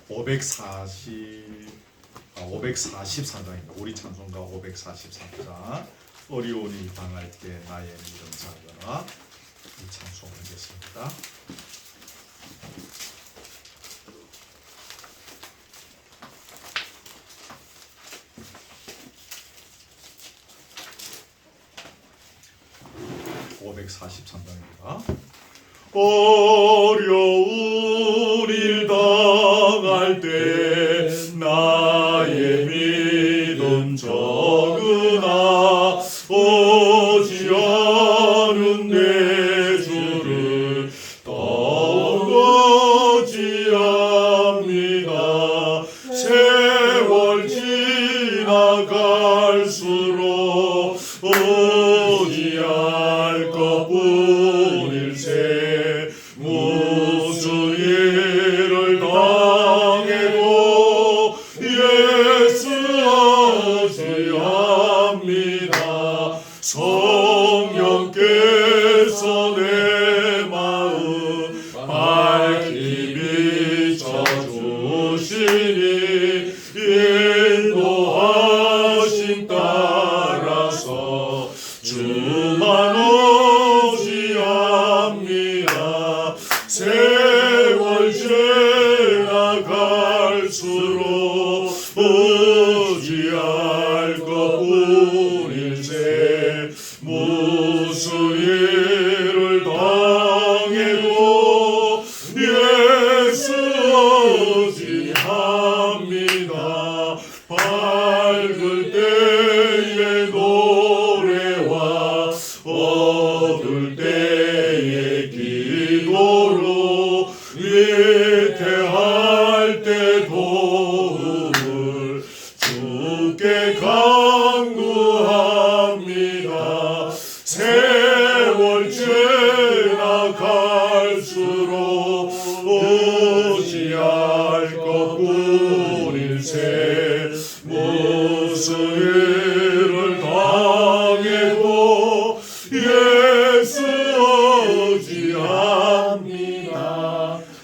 543장입니다. 우리 찬송가 543장, 어려움이 당할 때 나의 믿음 작으나, 이 찬송하겠습니다. 어려운 일 당할 때 나의 믿음 적으나 오지 않은 내 주를 더욱 의지합니다. 세월 지나갈수록 의지할 것뿐일세. 무슨 일을 당해도 예수 의지합니다. 성령께서 내 마음 밝히 비춰주시니 인도하심 따라서 주만 의지합니다. 세월 지나갈수록 의지할 것뿐일세. 무슨 일을 당해도 예수 의지합니다. 밝을 때의 노래와 어두울 때의 기도로 위태할 때 도움을 주께 간구합니다. 세월 지나갈수록 의지할 것뿐일세. 무슨 일을 당해도 예수 의지합니다.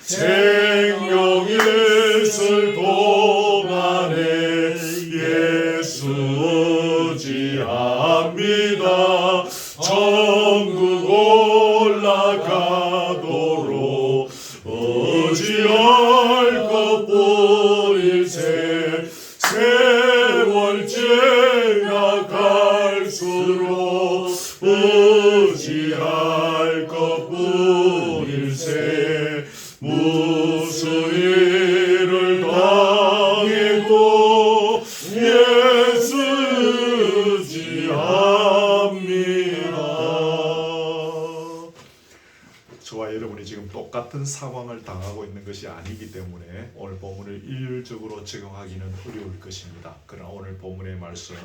생명 있을 동안에 예수 의지합니다. 천국 올라가도록 의지할 것뿐일세. 세월 지나갈수록 의지할 것뿐일세. 무슨 일을 당해도 예수 의지합니다. 저와 여러분이 지금 똑같은 상황을 당하고 있는 것이 아니기 때문에 오늘 본문을 일률적으로 적용하기는 어려울 것입니다. 그러나 오늘 본문의 말씀,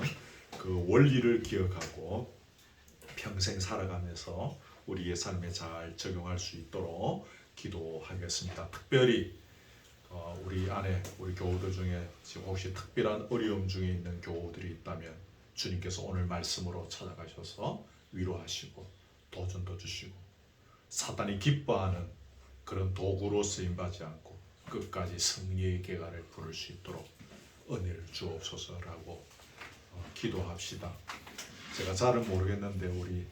그 원리를 기억하고 평생 살아가면서 우리의 삶에 잘 적용할 수 있도록 기도하겠습니다. 특별히 우리 안에, 우리 교우들 중에 지금 혹시 특별한 어려움 중에 있는 교우들이 있다면 주님께서 오늘 말씀으로 찾아가셔서 위로하시고 도전도 주시고 사탄이 기뻐하는 그런 도구로 쓰임받지 않고 끝까지 승리의 계가를 부를 수 있도록 은혜를 주옵소서라고 기도합시다. 제가 잘은 모르겠는데 우리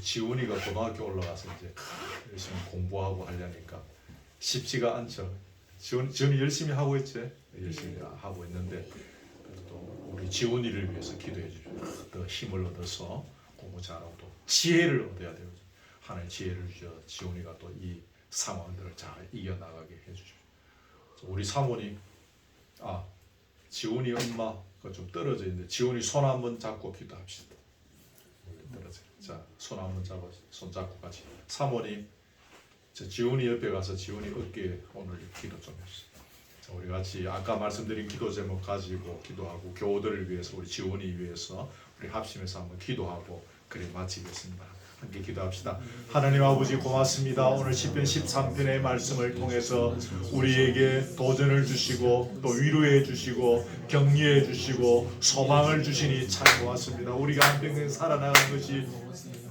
지훈이가 고등학교 올라가서 이제 열심히 공부하고 하려니까 쉽지가 않죠. 지훈이 열심히 하고 있지. 열심히 하고 있는데 또 우리 지훈이를 위해서 기도해 주십시오. 더 힘을 얻어서 공부 잘하고 또 지혜를 얻어야 돼요. 하나의 지혜를 주셔 지훈이가 또 이 상황들을 잘 이겨나가게 해주십시오. 우리 사모님, 지훈이 엄마가 좀 떨어져 있는데 지훈이 손 한번 잡고 기도합시다. 떨어져. 자, 손 한번 잡아, 손 잡고 같이. 사모님, 저 지훈이 옆에 가서 지훈이 어깨에 오늘 기도 좀 해주세요. 자, 우리 같이 아까 말씀드린 기도 제목 가지고 기도하고 교우들을 위해서 우리 지훈이 위해서 우리 합심해서 한번 기도하고 그래 마치겠습니다. 함께 기도합시다. 하나님 아버지 고맙습니다. 오늘 시편 13편의 말씀을 통해서 우리에게 도전을 주시고 또 위로해 주시고 격려해 주시고 소망을 주시니 참 고맙습니다. 우리가 한평생 살아나가는 것이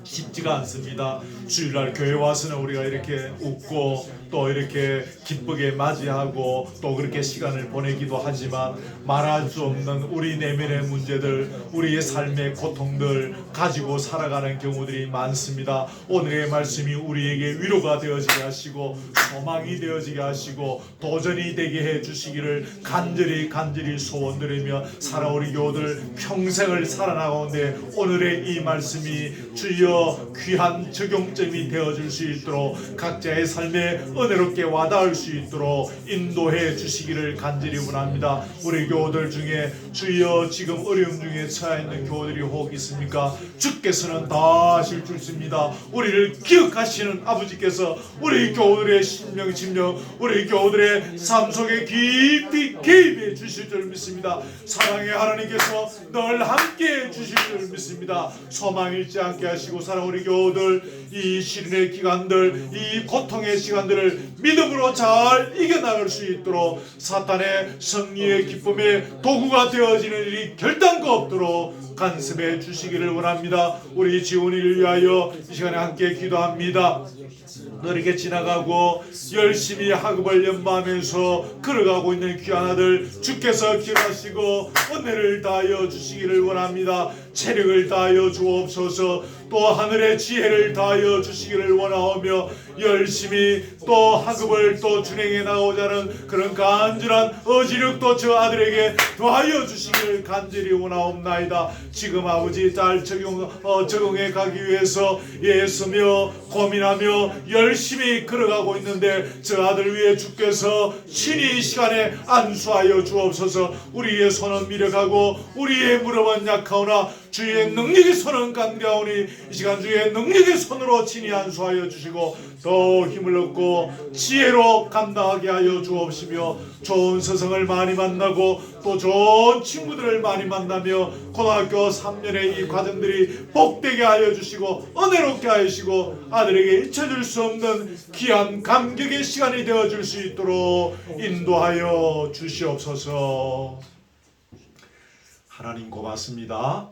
쉽지가 않습니다. 주일날 교회 와서는 우리가 이렇게 웃고 또 이렇게 기쁘게 맞이하고 또 그렇게 시간을 보내기도 하지만 말할 수 없는 우리 내면의 문제들, 우리의 삶의 고통들 가지고 살아가는 경우들이 많습니다. 오늘의 말씀이 우리에게 위로가 되어지게 하시고 소망이 되어지게 하시고 도전이 되게 해 주시기를 간절히 소원드리며 살아오리 교우들 평생을 살아나가는데 오늘의 이 말씀이 주여 귀한 적용점이 되어줄 수 있도록 각자의 삶에 은혜롭게 와닿을 수 있도록 인도해 주시기를 간절히 원합니다. 우리 교우들 중에 주여 지금 어려움 중에 처해 있는 교우들이 혹 있습니까? 주께서는 다 하실 줄 있습니다. 우리를 기억하시는 아버지께서 우리 교우들의 심령 우리 교우들의 삶 속에 깊이 개입해 주실 줄 믿습니다. 사랑의 하나님께서 늘 함께 해 주실 줄 믿습니다. 소망 잃지 않게 하시고 우리 교우들 이 시련의 기간들 이 고통의 시간들을 믿음으로 잘 이겨나갈 수 있도록 사탄의 승리의 기쁨의 도구가 되어지는 일이 결단코 없도록 간섭해 주시기를 원합니다. 우리 지훈이를 위하여 이 시간에 함께 기도합니다. 너에게 지나가고 열심히 학업을 연마하면서 걸어가고 있는 귀한 아들 주께서 기억하시고 은혜를 다하여 주시기를 원합니다. 체력을 다하여 주옵소서. 또 하늘의 지혜를 다하여 주시기를 원하오며 열심히 또 학업을 또 준행해 나오자 하는 그런 간절한 어지력도 저 아들에게 더하여 주시기를 간절히 원하옵나이다. 지금 아버지 잘 적응해 가기 위해서 애쓰며 고민하며 열심히 걸어가고 있는데 저 아들 위해 주께서 친히 이 시간에 안수하여 주옵소서. 우리의 손은 미력하고 우리의 무릎은 약하오나 주의 능력의 손은 강대하오니 이 시간 주의 능력의 손으로 친히 안수하여 주시고 더 힘을 얻고 지혜로 감당하게 하여 주옵시며 좋은 스승을 많이 만나고 또 좋은 친구들을 많이 만나며 고등학교 3년의 이 과정들이 복되게 하여 주시고 은혜롭게 하시고 아들에게 잊혀질 수 없는 귀한 감격의 시간이 되어줄 수 있도록 인도하여 주시옵소서. 하나님 고맙습니다.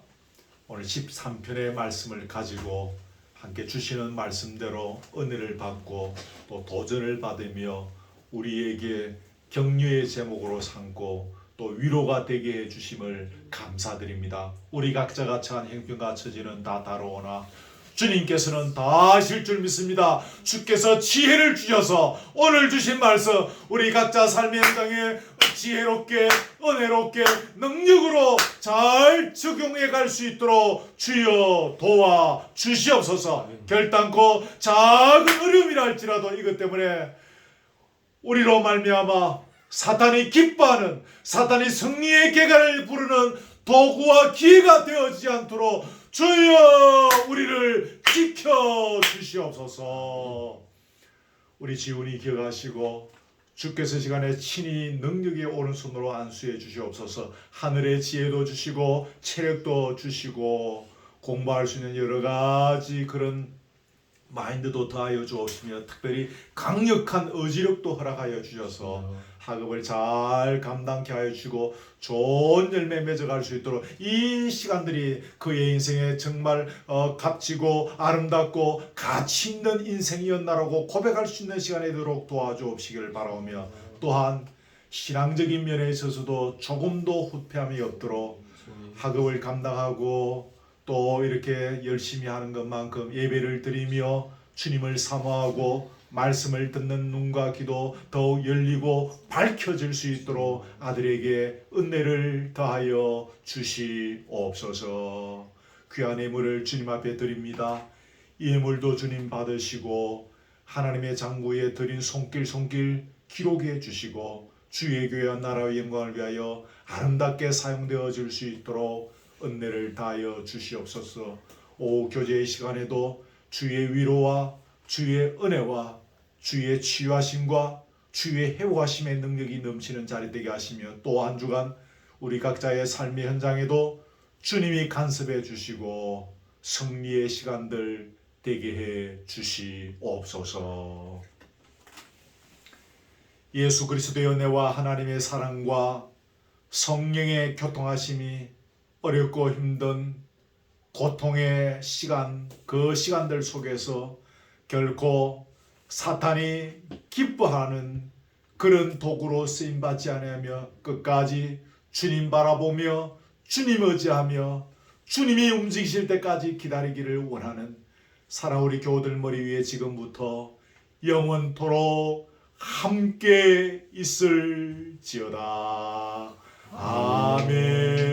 오늘 13편의 말씀을 가지고 함께 주시는 말씀대로 은혜를 받고 또 도전을 받으며 우리에게 격려의 제목으로 삼고 또 위로가 되게 해주심을 감사드립니다. 우리 각자가 처한 형편과 처지는 다 다르오나 주님께서는 다 하실 줄 믿습니다. 주께서 지혜를 주셔서 오늘 주신 말씀 우리 각자 삶의 현장에 지혜롭게 은혜롭게 능력으로 잘 적용해 갈 수 있도록 주여 도와 주시옵소서. 결단코 작은 어려움이라 할지라도 이것 때문에 우리로 말미암아 사탄이 기뻐하는 사탄이 승리의 계가를 부르는 도구와 기회가 되어지지 않도록 주여 우리를 지켜 주시옵소서. 우리 지훈이 기억하시고 주께서 시간에 친히 능력의 오른손으로 안수해 주시옵소서. 하늘의 지혜도 주시고 체력도 주시고 공부할 수 있는 여러 가지 그런 마인드도 더하여 주옵시며 특별히 강력한 의지력도 허락하여 주셔서 학업을 잘 감당케 하여 주시고 좋은 열매 맺어갈 수 있도록 이 시간들이 그의 인생에 정말 값지고 아름답고 가치 있는 인생이었나라고 고백할 수 있는 시간이 되도록 도와주옵시기를 바라오며 또한 신앙적인 면에 있어서도 조금도 후퇴함이 없도록 학업을 감당하고 또 이렇게 열심히 하는 것만큼 예배를 드리며 주님을 사모하고 말씀을 듣는 눈과 귀도 더욱 열리고 밝혀질 수 있도록 아들에게 은혜를 더하여 주시옵소서. 귀한 예물을 주님 앞에 드립니다. 이 예물도 주님 받으시고 하나님의 장구에 드린 손길 기록해 주시고 주의 교회와 나라의 영광을 위하여 아름답게 사용되어 줄 수 있도록 은혜를 다하여 주시옵소서. 오 교제의 시간에도 주의 위로와 주의 은혜와 주의 치유하심과 주의 회복하심의 능력이 넘치는 자리 되게 하시며 또 한 주간 우리 각자의 삶의 현장에도 주님이 간섭해 주시고 승리의 시간들 되게 해 주시옵소서. 예수 그리스도의 은혜와 하나님의 사랑과 성령의 교통하심이 어렵고 힘든 고통의 시간, 그 시간들 속에서 결코 사탄이 기뻐하는 그런 도구로 쓰임받지 아니하며 끝까지 주님 바라보며 주님 의지하며 주님이 움직이실 때까지 기다리기를 원하는 사랑우리 교우들 머리 위에 지금부터 영원토록 함께 있을지어다. 아멘.